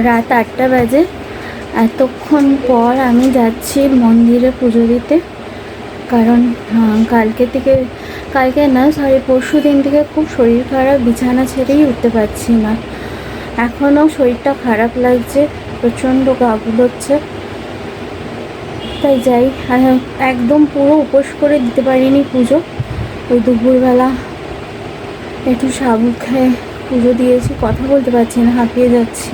রাত 8টা বাজে। এতক্ষণ পর আমি যাচ্ছি মন্দিরে পুজো দিতে, কারণ কালকে না, পরশু দিন থেকে খুব শরীর খারাপ, বিছানা ছেড়েই উঠতে পারছি না। এখনও শরীরটা খারাপ লাগছে, প্রচণ্ড গা গুলোচ্ছে। তাই যাই, একদম পুরো উপোস করে দিতে পারিনি পুজো। ওই দুপুরবেলা একটু সাবু খেয়ে পুজো দিয়েছি, কথা বলতে পারছি না, হাঁপিয়ে যাচ্ছি।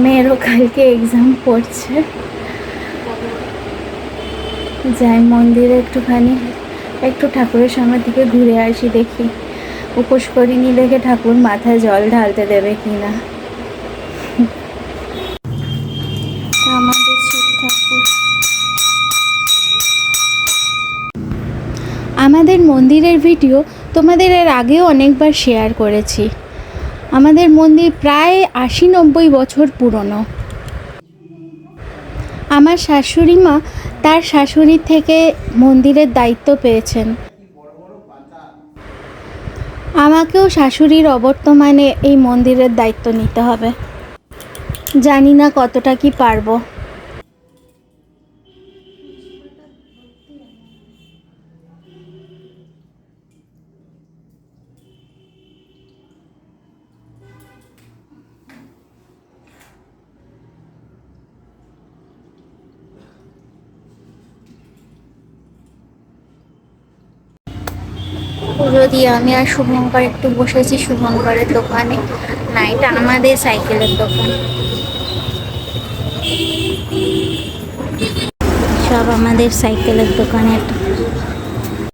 মেয়েরও কালকে এক্সাম পড়ছে। যাই মন্দিরে একটু ঠাকুরের সামনে থেকে ঘুরে আসি, দেখি উপোস করিনি দেখে ঠাকুর মাথায় জল ঢালতে দেবে কি না। আমাদের শিব ঠাকুর, আমাদের মন্দিরের ভিডিও তোমাদের এর আগেও অনেকবার শেয়ার করেছি। আমাদের মন্দির প্রায় 80-90 বছর পুরনো। আমার শাশুড়ি মা তার শাশুড়ির থেকে মন্দিরের দায়িত্ব পেয়েছেন। আমাকেও শাশুড়ির অবর্তমানে এই মন্দিরের দায়িত্ব নিতে হবে। জানি না কতটা কি পারবো। পুজো দিয়ে আমি আর শুভঙ্কর একটু বসেছি শুভঙ্করের দোকানে। না, এটা আমাদের সাইকেলের দোকান। সব আমাদের সাইকেলের দোকানে একটা